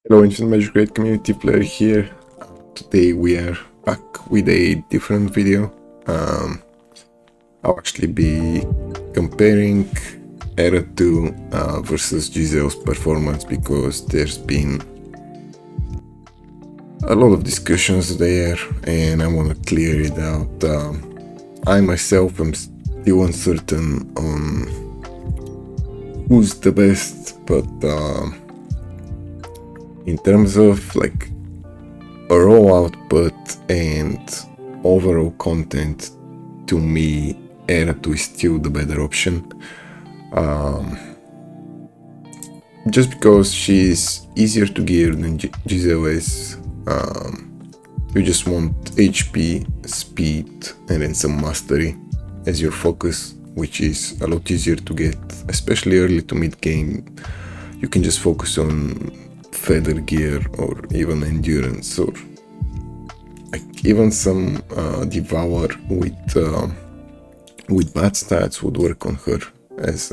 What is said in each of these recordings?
Hello, Ancient Magicraid community, Flaery here. Today we are back with a different video. I'll actually be comparing Erato versus Giselle's performance because there's been a lot of discussions there and I want to clear it out. I myself am still uncertain on who's the best, but in terms of like a raw output and overall content, to me, Erato is still the better option. Just because she's easier to gear than Giselle is. You just want HP, speed, and then some mastery as your focus, which is a lot easier to get, especially early to mid game. You can just focus on feather gear or even endurance, or like even some devour with bad stats would work on her, as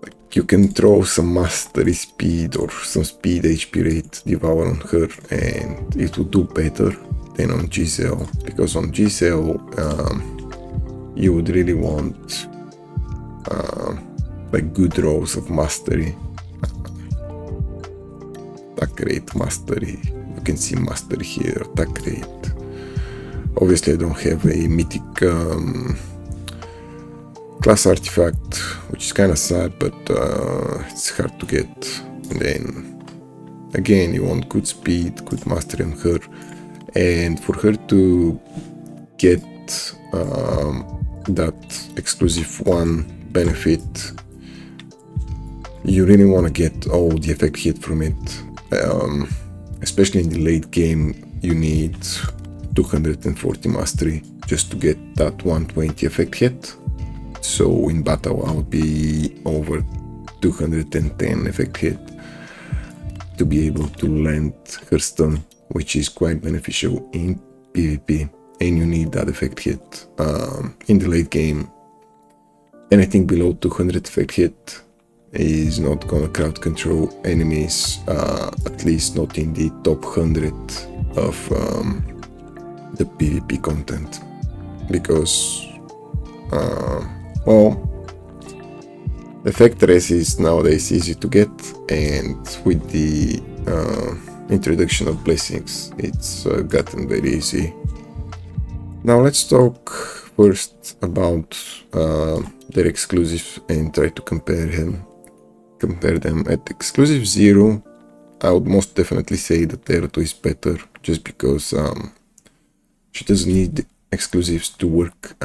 like you can throw some mastery speed or some speed HP rate devour on her and it would do better than on Giselle, because on Giselle you would really want like good rolls of mastery, attack rate, mastery. You can see mastery here, attack rate. Obviously I don't have a mythic class artifact, which is kind of sad, but it's hard to get. And then again, you want good speed, good mastery on her, and for her to get that exclusive one benefit, you really want to get all the effect hit from it. Especially in the late game, you need 240 mastery just to get that 120 effect hit. So in battle I'll be over 210 effect hit to be able to land her stun, which is quite beneficial in PvP, and you need that effect hit. In the late game, anything below 200 effect hit is not gonna crowd control enemies, at least not in the top 100 of the PvP content, because well, effect res is nowadays easy to get, and with the introduction of blessings it's gotten very easy. Now let's talk first about their exclusives and try to compare them. At exclusive 0, I would most definitely say that Erato is better, just because she doesn't need exclusives to work,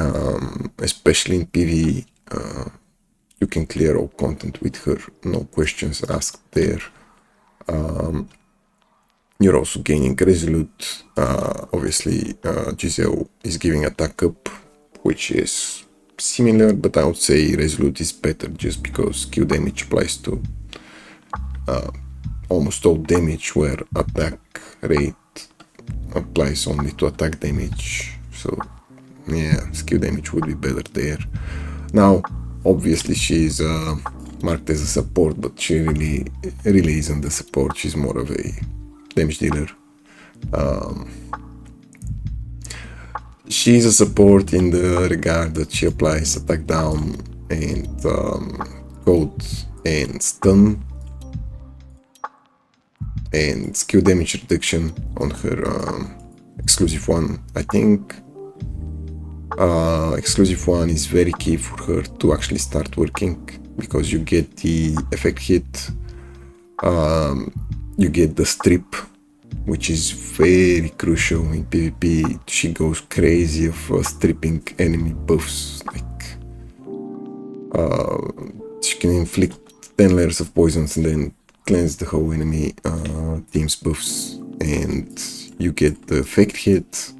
especially in PvE. You can clear all content with her, no questions asked there. You're also gaining Resolute. Obviously, Giselle is giving attack up, which is similar, but I would say Resolute is better just because Q damage applies to almost all damage, where attack rate applies only to attack damage. So yeah, skill damage would be better there. Now obviously she's marked as a support, but she really isn't a support. She's more of a damage dealer. She's a support in the regard that she applies attack down and cold and stun and skill damage reduction on her exclusive one. I think exclusive one is very key for her to actually start working, because you get the effect hit, you get the strip, which is very crucial in PvP. She goes crazy of stripping enemy buffs. Like she can inflict 10 layers of poisons and then cleanse the whole enemy team's buffs, and you get the effect hit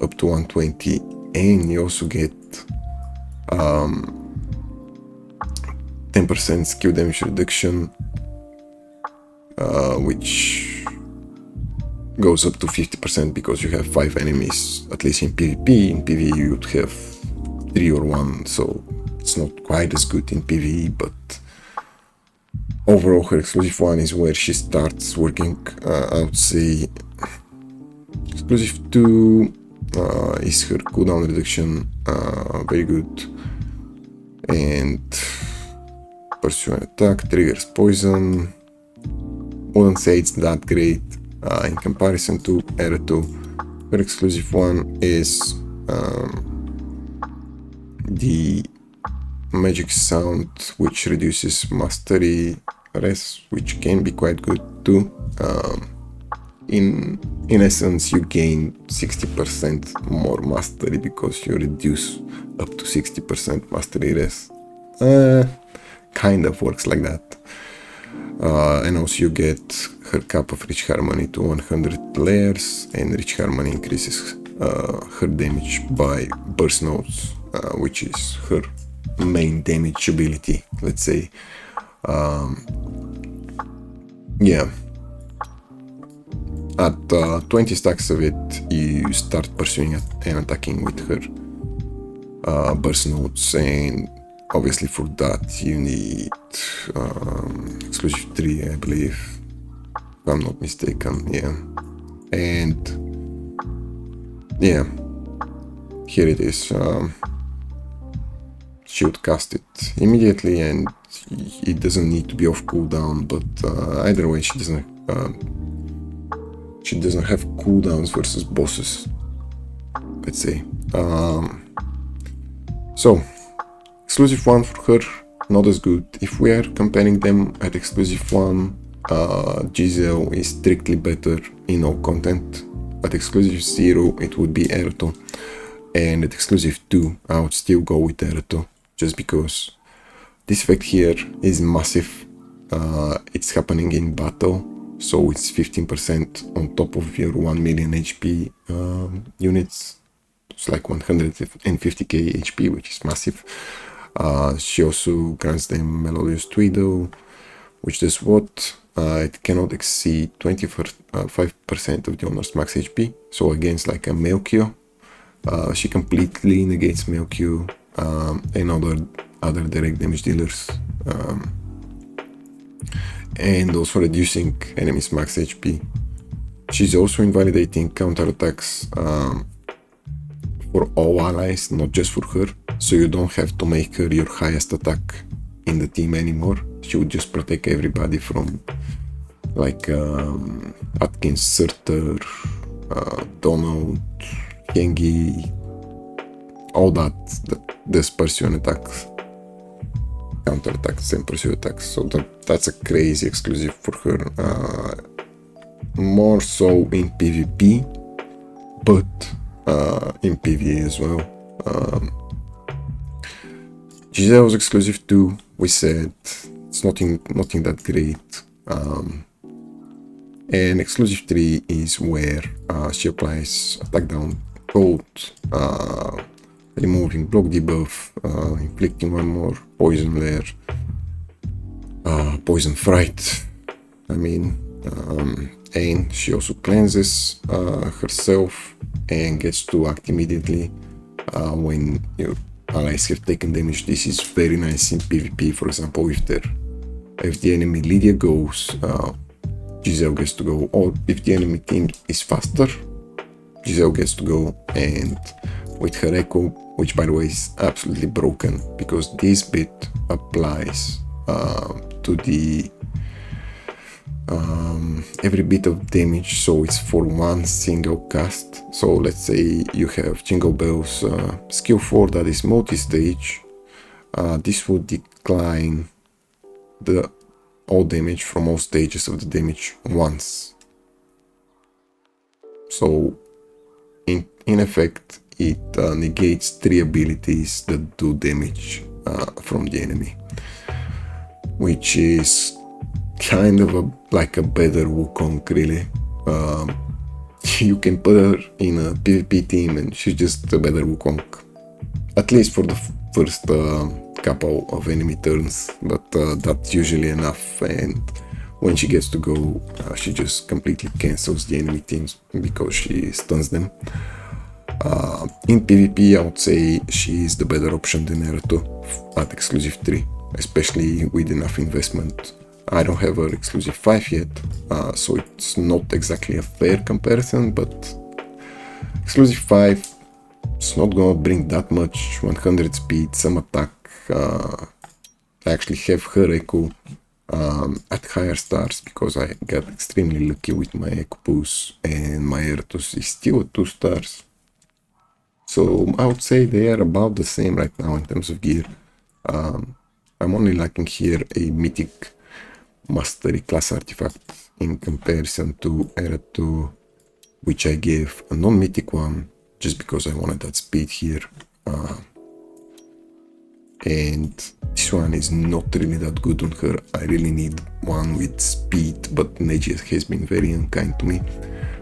up to 120, and you also get 10% skill damage reduction, which goes up to 50% because you have 5 enemies, at least in PvP. In PvE you would have 3 or 1, so it's not quite as good in PvE, but overall her exclusive 1 is where she starts working. I would say exclusive 2 is her cooldown reduction, very good, and pursue an attack, triggers poison. Wouldn't say it's that great in comparison to Erato. Her exclusive 1 is the magic sound, which reduces mastery res, which can be quite good too. In essence, you gain 60% more mastery because you reduce up to 60% mastery res. Kind of works like that. And also you get her Cup of Rich Harmony to 100 layers, and Rich Harmony increases her damage by burst notes, which is her main damage ability, let's say. Yeah. At 20 stacks of it, you start pursuing and attacking with her burst notes, and obviously for that you need exclusive 3, I believe, if I'm not mistaken. Yeah. And yeah, here it is. She would cast it immediately, and it doesn't need to be off cooldown, but either way she doesn't have cooldowns versus bosses, let's say. So exclusive 1 for her, not as good. If we are comparing them at exclusive 1, Giselle is strictly better in all content. At exclusive 0 it would be Erato, and at exclusive 2 I would still go with Erato, just because this effect here is massive. It's happening in battle, so it's 15% on top of your 1 million HP units. It's like 150k HP, which is massive. She also grants them Melodious Twiddle, which does what? It cannot exceed 25% of the owner's max HP. So against like a Melkio, she completely negates Melkio and other direct damage dealers, and also reducing enemies' max HP. She's also invalidating counterattacks for all allies, not just for her, so you don't have to make her your highest attack in the team anymore. She would just protect everybody from like Atkins, Surtur, Donald, Gengi, all that does pursue and attacks, counter attacks and pursue attacks. So that's a crazy exclusive for her. More so in PvP, but in PvE as well. Giselle's exclusive 2, we said, it's nothing that great. And exclusive 3 is where she applies attack down cold, removing block debuff, inflicting 1 more poison layer, poison fright, I mean, and she also cleanses herself and gets to act immediately when your allies have taken damage. This is very nice in PvP. For example, if the enemy Lydia goes, Giselle gets to go, or if the enemy team is faster, Giselle gets to go. And with her echo, which by the way is absolutely broken, because this bit applies to the every bit of damage, so it's for one single cast. So let's say you have Jingle Bells skill 4 that is multi-stage. This would decline all damage from all stages of the damage once. So in effect it negates 3 abilities that do damage from the enemy, which is kind of like a better Wukong, really. You can put her in a PvP team and she's just a better Wukong, at least for the first couple of enemy turns, but that's usually enough. And when she gets to go, she just completely cancels the enemy teams because she stuns them. In PvP, I would say she is the better option than Erato at exclusive 3, especially with enough investment. I don't have an exclusive 5 yet, so it's not exactly a fair comparison, but exclusive 5, it's not gonna bring that much. 100 speed, some attack. I actually have her echo at higher stars because I got extremely lucky with my echo boost, and my Erato is still at 2 stars. So I would say they are about the same right now in terms of gear. I'm only lacking here a mythic mastery class artifact in comparison to Erato, which I gave a non-mythic one just because I wanted that speed here. And this one is not really that good on her. I really need one with speed, but Neji has been very unkind to me.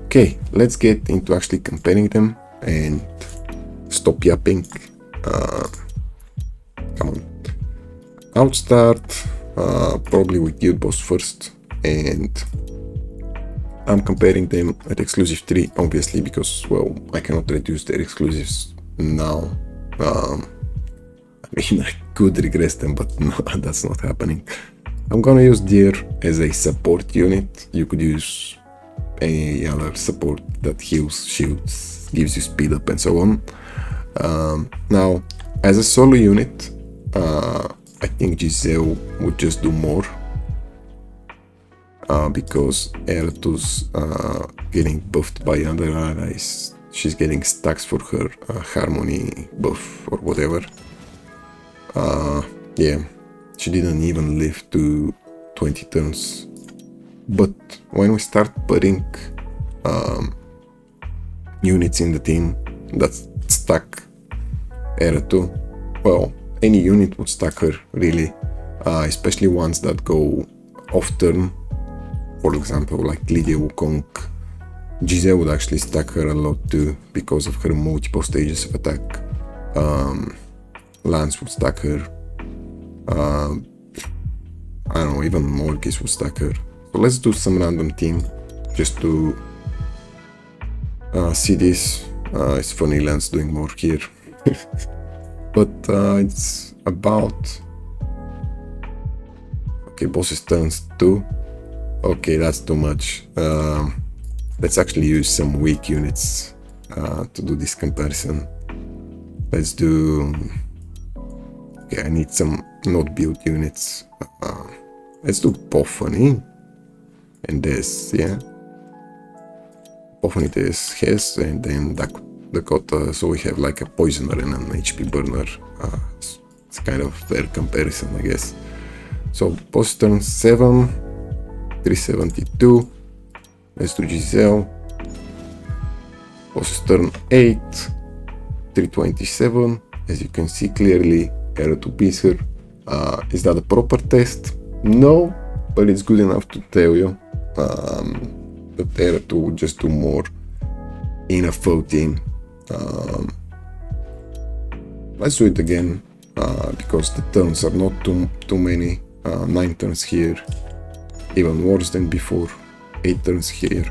Okay, let's get into actually comparing them and stop yapping. Come on. I'll start probably with Guild Boss first, and I'm comparing them at exclusive 3, obviously, because, well, I cannot reduce their exclusives now. I mean, I could regress them, but no, that's not happening. I'm gonna use Deer as a support unit. You could use any other support that heals, shields, gives you speed up, and so on. Now, as a solo unit, I think Giselle would just do more. Because Erato's getting buffed by other allies. She's getting stacks for her harmony buff or whatever. Yeah, she didn't even live to 20 turns. But when we start putting units in the team that stack Erato, well, any unit would stack her, really. Especially ones that go off turn. For example, like Lydia Wukong. Giselle would actually stack her a lot too, because of her multiple stages of attack. Lance would stack her. I don't know, even Morgis would stack her. So let's do some random team, just to see this. It's funny, Lance doing more here. But it's about... Okay, bosses turns 2. Okay, that's too much. Let's actually use some weak units to do this comparison. Let's do... Okay, I need some not built units. Let's do Pophony. And this, yeah. Pophony this has, and then Dakota, so we have like a poisoner and an HP burner. It's kind of fair comparison, I guess. So boss turn 7, 372. Let's do Giselle. Boss turn 8, 327. As you can see clearly, Erato beats her. Is that a proper test? No, but it's good enough to tell you that Erato would just do more in a full team. Let's do it again, because the turns are not too many. 9 turns here, even worse than before. 8 turns here.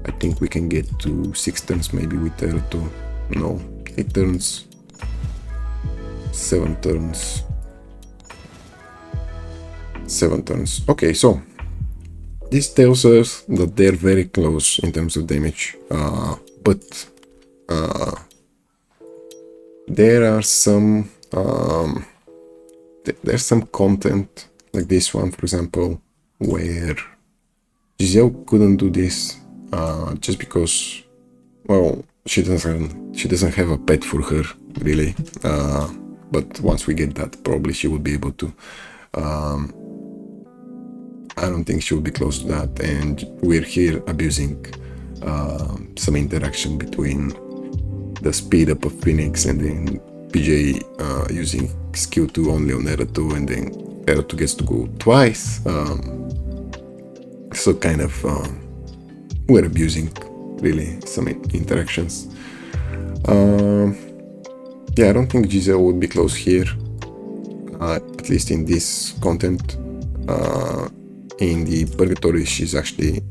I think we can get to 6 turns maybe with Erato. No, 8 turns, 7 turns, 7 turns. Okay, so this tells us that they're very close in terms of damage, but there are some there's some content like this one, for example, where Giselle couldn't do this just because, well, she doesn't have a pet for her, really. But once we get that, probably she will be able to. I don't think she will be close to that, and we're here abusing some interaction between the speed up of Phoenix and then PJ using skill 2 only on Erato, and then Erato gets to go twice. So kind of we're abusing really some interactions. Yeah, I don't think Giselle would be close here, at least in this content. In the Purgatory, she's actually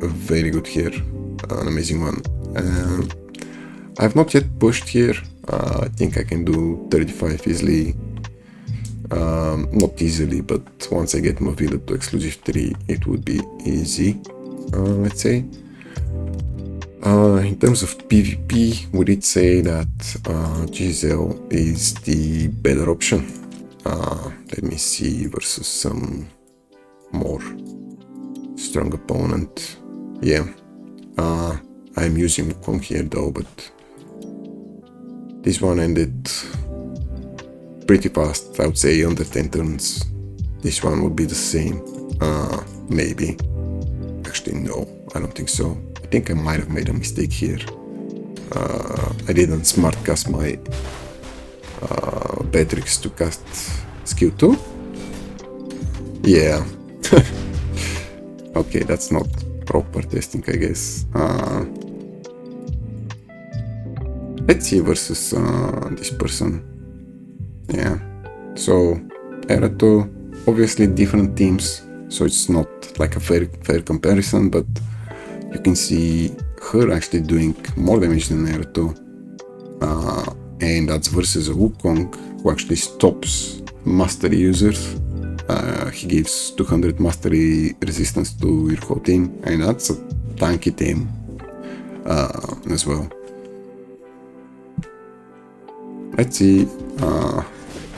very good here, an amazing one. I've not yet pushed here. I think I can do 35 easily. Not easily, but once I get mobility to exclusive 3, it would be easy, let's say. In terms of PvP, we did say that Giselle is the better option. Let me see, versus some more strong opponent. Yeah, I'm using Wukong here though, but this one ended pretty fast, I would say under 10 turns. This one would be the same, maybe. Actually, no, I don't think so. I think I might have made a mistake here. I didn't smart cast my Beatrix to cast skill 2. Yeah. Okay, that's not proper testing, I guess. Let's see versus this person. Yeah. So Erato, obviously different teams, so it's not like a fair comparison, but you can see her actually doing more damage than Erato. And that's versus a Wukong who actually stops mastery users. He gives 200 mastery resistance to your whole team, and that's a tanky team as well. Let's see,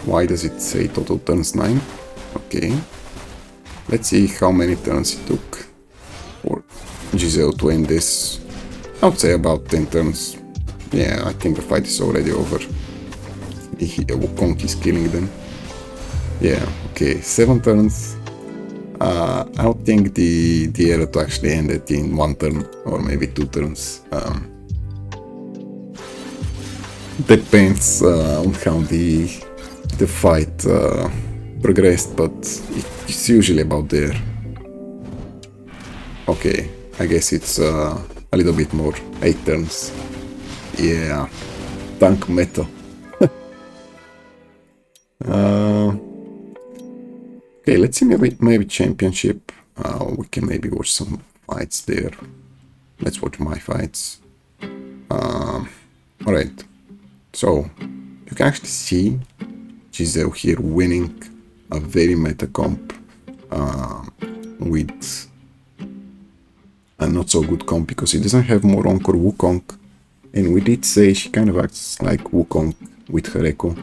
why does it say total turns 9? Okay, let's see how many turns it took for Giselle to end this. I would say about 10 turns. Yeah, I think the fight is already over. Wukong is killing them. Yeah, okay, 7 turns. I would think the Erato actually ended in 1 turn, or maybe 2 turns. Depends on how the fight progressed, but it's usually about there. Okay, I guess it's a little bit more, 8 turns. Yeah, tank meta. Okay, let's see, maybe championship. We can maybe watch some fights there. Let's watch my fights. Alright, so you can actually see Giselle here winning a very meta comp with a not so good comp, because he doesn't have more Encore Wukong, and we did say she kind of acts like Wukong with her echo.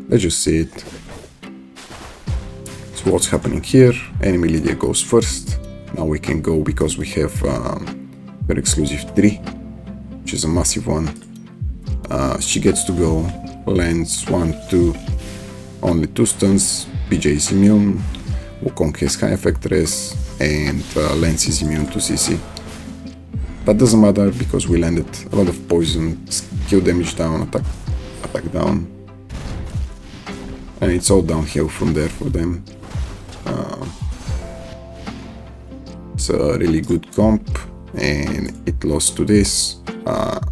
Let's just see it. So what's happening here? Enemy Lydia goes first. Now we can go because we have her exclusive 3, which is a massive one. She gets to go, lands 1, 2, only 2 stuns, PJ is immune, Wukong has high effect res, and Lance is immune to CC. That doesn't matter because we landed a lot of poison, skill damage down, attack down, and it's all downhill from there for them. It's a really good comp, and it lost to this.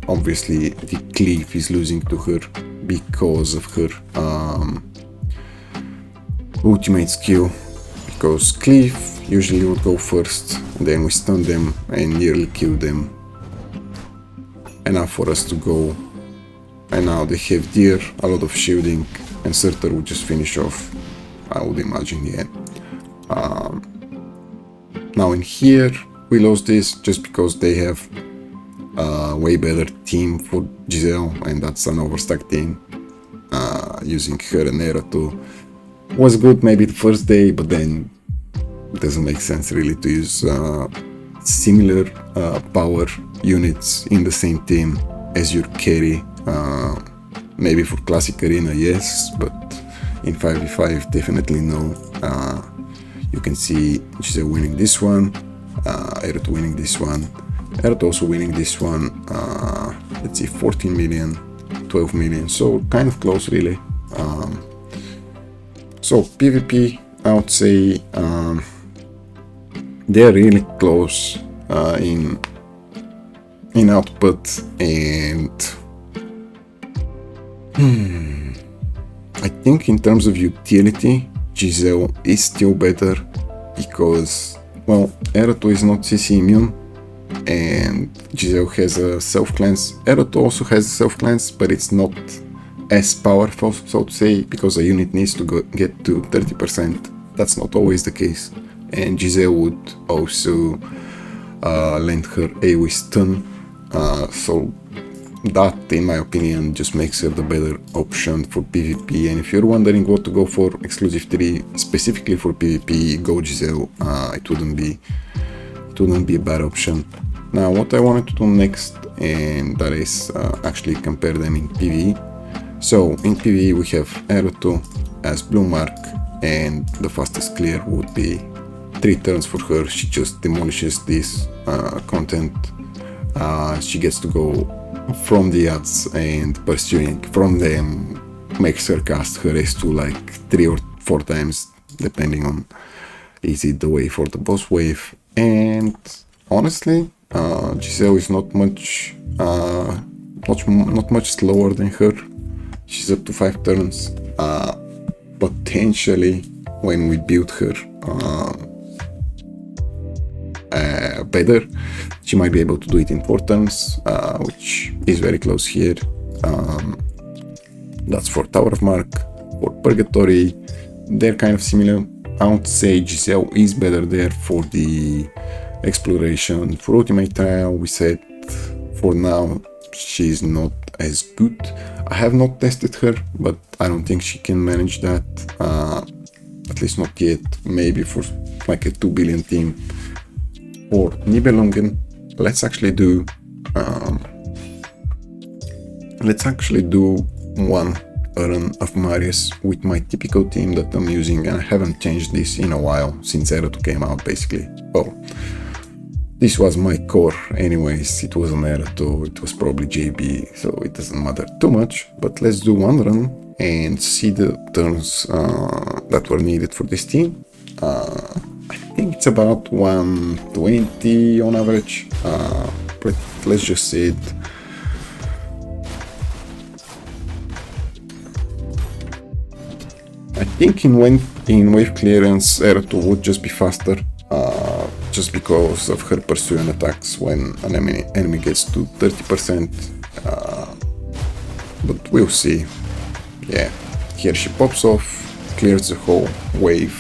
Obviously the Cleave is losing to her because of her ultimate skill, because Cleave usually would go first, and then we stun them and nearly kill them. Enough for us to go, and now they have Deer, a lot of shielding, and Surtur would just finish off, I would imagine, yeah. Now in here we lost this just because they have a way better team for Giselle, and that's an overstack team. Using her and Erato was good maybe the first day, but then it doesn't make sense really to use similar power units in the same team as your carry. Maybe for classic arena, yes, but in 5v5 definitely no. You can see Giselle winning this one, Erato winning this one, Erato also winning this one. Let's see, 14 million, 12 million, so kind of close really. So PvP, I would say they're really close in output, and I think in terms of utility, Giselle is still better because, well, Erato is not CC immune, and Giselle has a self-cleanse. Erato also has a self-cleanse, but it's not as powerful, so to say, because a unit needs to get to 30%. That's not always the case. And Giselle would also lend her AoE stun, so that, in my opinion, just makes her the better option for PvP. And if you're wondering what to go for exclusive 3 specifically for PvP, go Giselle. It wouldn't be a bad option. Now, what I wanted to do next, and that is actually compare them in PvE. So in PvE we have Erato as blue mark, and the fastest clear would be 3 turns for her. She just demolishes this content. She gets to go from the ads, and pursuing from them makes her cast her S2 like 3 or 4 times, depending on is it the wave or the boss wave. And honestly, Giselle is not much slower than her. She's up to 5 turns. Potentially, when we build her better, she might be able to do it in 4 turns, which is very close here. That's for Tower of Mark. For Purgatory, they're kind of similar. I would say Giselle is better there for the exploration. For Ultimate Trial, we said for now she's not as good. I have not tested her, but I don't think she can manage that, at least not yet. Maybe for like a 2 billion team. For Nibelungen, let's actually do one run of Marius with my typical team that I'm using, and I haven't changed this in a while since Erato came out, basically. Well, this was my core anyways. It wasn't Erato, it was probably JB, so it doesn't matter too much. But let's do one run and see the turns that were needed for this team. I think it's about 120 on average, but let's just say it. I think in wave clearance, Erato would just be faster, just because of her pursuing attacks when an enemy gets to 30%, but we'll see. Yeah, here she pops off, clears the whole wave,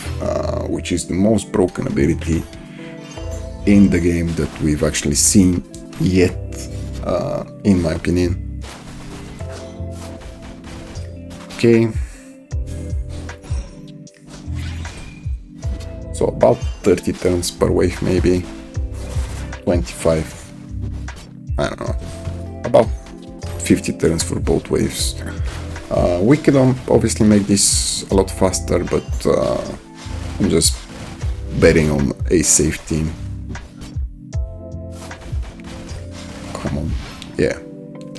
which is the most broken ability in the game that we've actually seen yet, in my opinion. Okay. So about 30 turns per wave, maybe 25, I don't know, about 50 turns for both waves. We can obviously make this a lot faster, but I'm just betting on a safe team. Come on, yeah,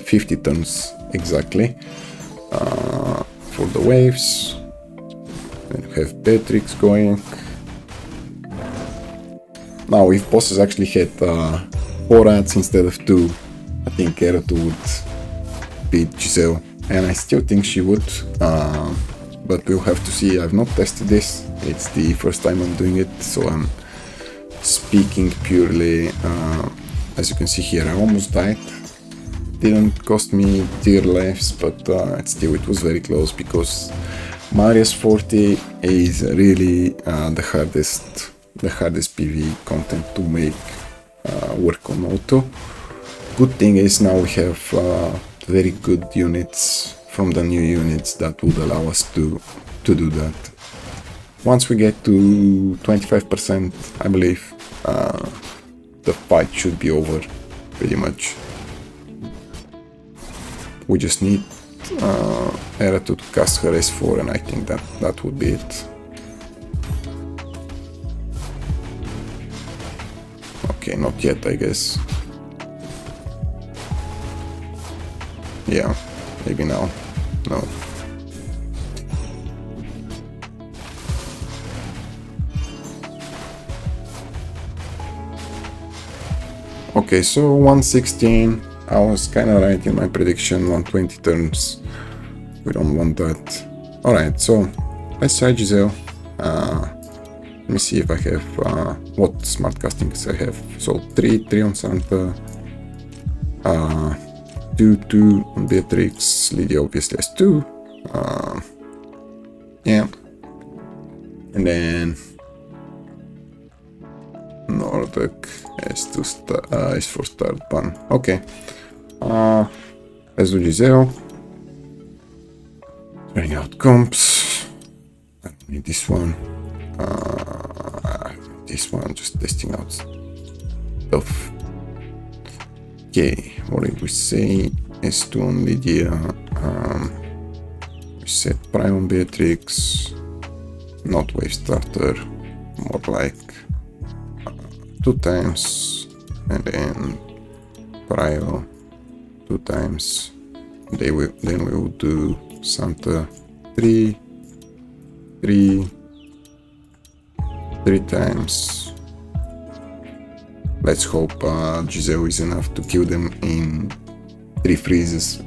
50 turns exactly for the waves. And we have Beatrix going. Now, if bosses actually had 4 ads instead of 2, I think Erato would beat Giselle, and I still think she would, but we'll have to see. I've not tested this, it's the first time I'm doing it, so I'm speaking purely. As you can see here, I almost died. Didn't cost me dear lives, but it was very close, because Marius 40 is really the hardest PvE content to make work on auto. Good thing is now we have very good units from the new units that would allow us to do that. Once we get to 25%, I believe, the fight should be over, pretty much. We just need Erato to cast her S4, and I think that would be it. Okay, not yet, I guess. Yeah, maybe now. No. Okay, so 116. I was kind of right in my prediction. 120 turns. We don't want that. Alright, so let's try Giselle. Let me see if I have what smart castings I have. So 3 on Santa, 2 on Beatrix. Lydia obviously has 2. Yeah. And then Nordic is for start ban. Okay. Let's do Giselle. Trying out comps. I don't need this one. This one, just testing out stuff. Okay, what did we say? S2 on Lydia. We said Prime on Beatrix. Not wave starter. More like 2 times. And then Prio 2 times. Then we will do Santa 3 times. Let's hope Giselle is enough to kill them in 3 freezes.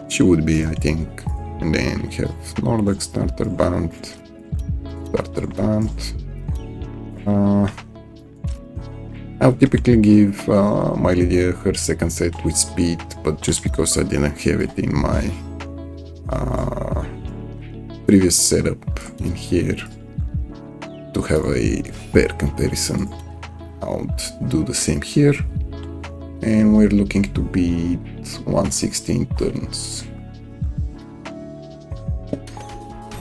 She would be, I think. And then we have Nordic starter band. I'll typically give my Lydia her second set with speed, but just because I didn't have it in my previous setup in here to have a fair comparison, I'll do the same here. And we're looking to beat 116 turns.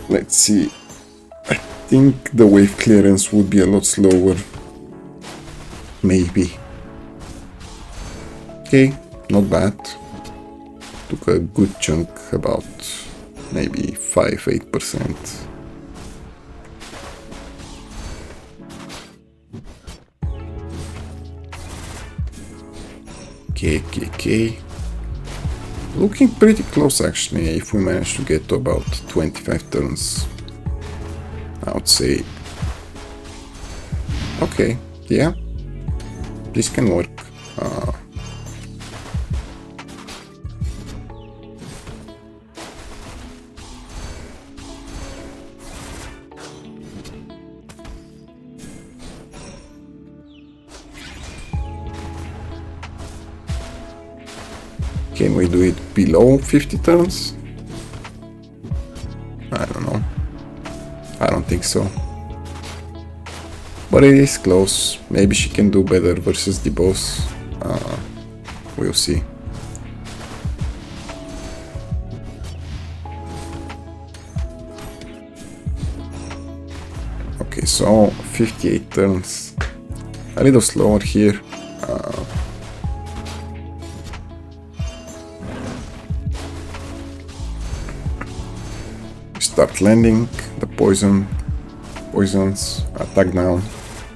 Let's see. I think the wave clearance would be a lot slower. Maybe. Okay, not bad. Took a good chunk, about maybe 5-8%. Okay. Looking pretty close actually, if we manage to get to about 25 turns. I would say. Okay, yeah. This can work. Can we do it below 50 turns? I don't know. I don't think so. But it is close. Maybe she can do better versus the boss. We'll see. Okay, so 58 turns. A little slower here. Start landing the poisons, attack down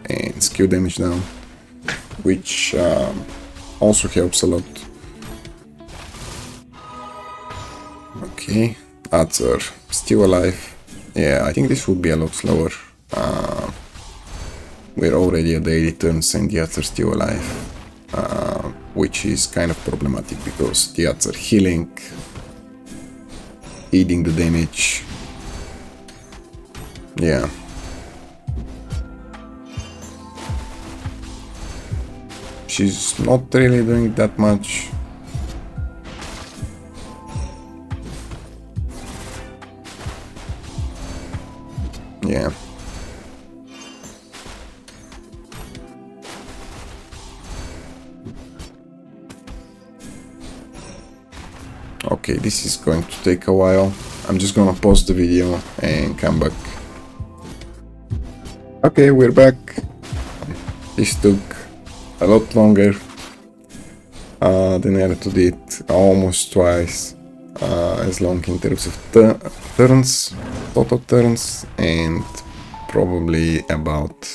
and skill damage down, which also helps a lot. Okay, odds are still alive. Yeah, I think this would be a lot slower. We're already at 80 turns and the odds are still alive, which is kind of problematic because the odds are healing, eating the damage. Yeah. She's not really doing that much. Yeah. Okay, this is going to take a while. I'm just gonna pause the video and come back. Okay, we're back. This took a lot longer than Erato did, almost twice as long in terms of turns, total turns, and probably about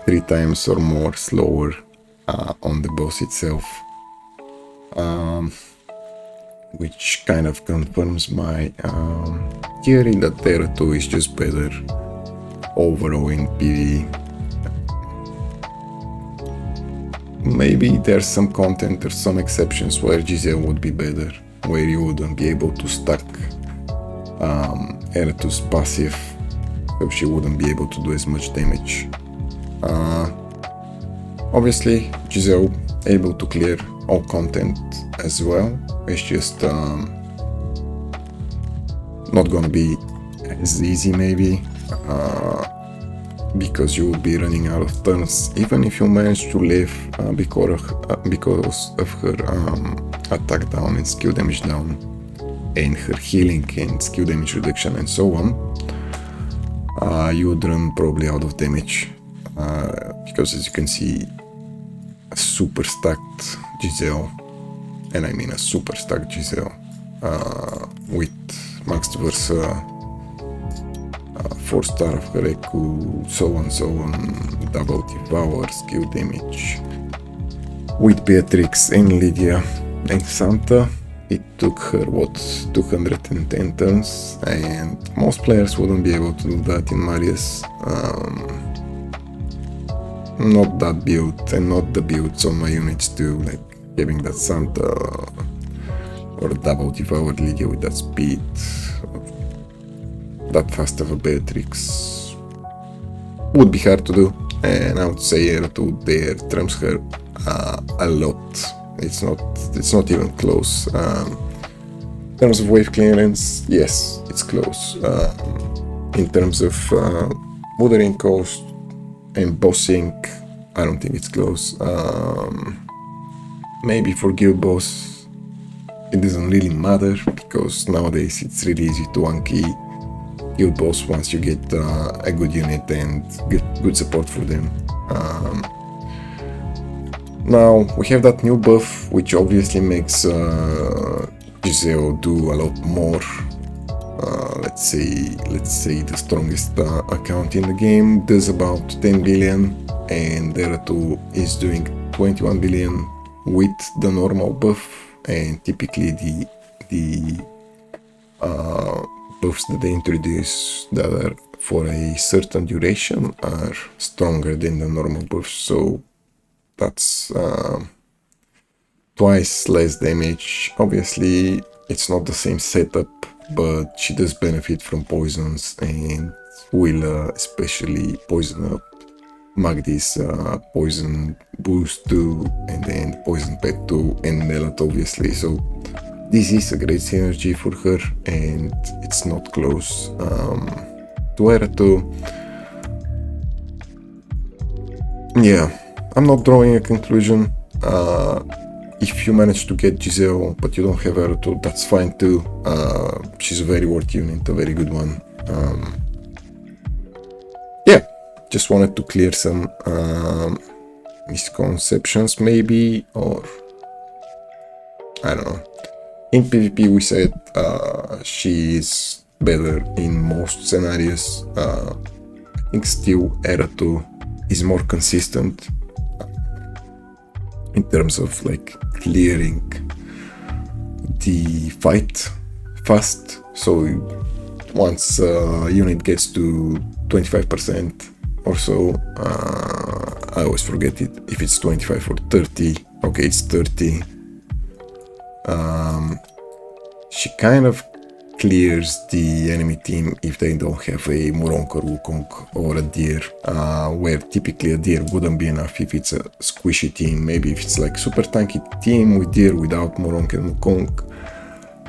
3 times or more slower on the boss itself, which kind of confirms my theory that Erato is just better overall in PvE. Maybe there's some content or some exceptions where Giselle would be better, where you wouldn't be able to stack Erato's passive, so she wouldn't be able to do as much damage. Obviously, Giselle able to clear all content as well. It's just not gonna be as easy maybe, because you will be running out of turns even if you manage to live, because of her attack down and skill damage down, and her healing and skill damage reduction and so on. You would run probably out of damage, because as you can see, a super stacked Giselle, and I mean a super stacked Giselle, with maxed Versa, 4-star of Hereku, so on, double devour, skill damage. With Beatrix and Lydia and Santa, it took her, what, 210 turns, and most players wouldn't be able to do that in Marius. Not that build, and not the builds on my units too, like having that Santa or double devoured Lydia with that speed, that fast of a Beatrix would be hard to do, and I would say Erato there trumps her a lot. It's not even close. In terms of wave clearance, yes, it's close. In terms of Wuthering Coast and bossing, I don't think it's close. Maybe for guild boss, it doesn't really matter, because nowadays it's really easy to one-key guild boss once you get a good unit and get good support for them. Now we have that new buff, which obviously makes Giselle do a lot more. Let's say the strongest account in the game does about 10 billion, and Erato is doing 21 billion with the normal buff, and typically the buffs that they introduce that are for a certain duration are stronger than the normal buffs, so that's twice less damage. Obviously it's not the same setup, but she does benefit from poisons, and will especially poison up Magdi's poison boost too, and then poison pet too, and Melat obviously, so this is a great synergy for her, and it's not close to Erato. Yeah, I'm not drawing a conclusion. If you manage to get Giselle but you don't have Erato, that's fine too. She's a very worthy unit, a very good one. Yeah, just wanted to clear some misconceptions maybe, or I don't know. In PvP we said she is better in most scenarios. I think still Erato is more consistent in terms of like clearing the fight fast. So once a unit gets to 25% or so, I always forget it if it's 25 or 30. Okay, it's 30. She kind of clears the enemy team if they don't have a Moronk or Wukong or a deer, where typically a deer wouldn't be enough if it's a squishy team. Maybe if it's like super tanky team with deer without Moronk and Wukong,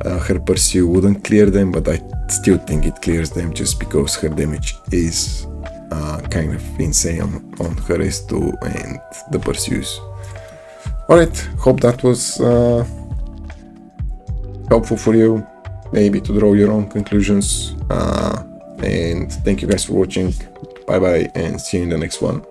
her pursue wouldn't clear them, but I still think it clears them just because her damage is kind of insane on her S2 and the pursues. Alright, hope that was helpful for you, maybe to draw your own conclusions, and thank you guys for watching. Bye bye, and see you in the next one.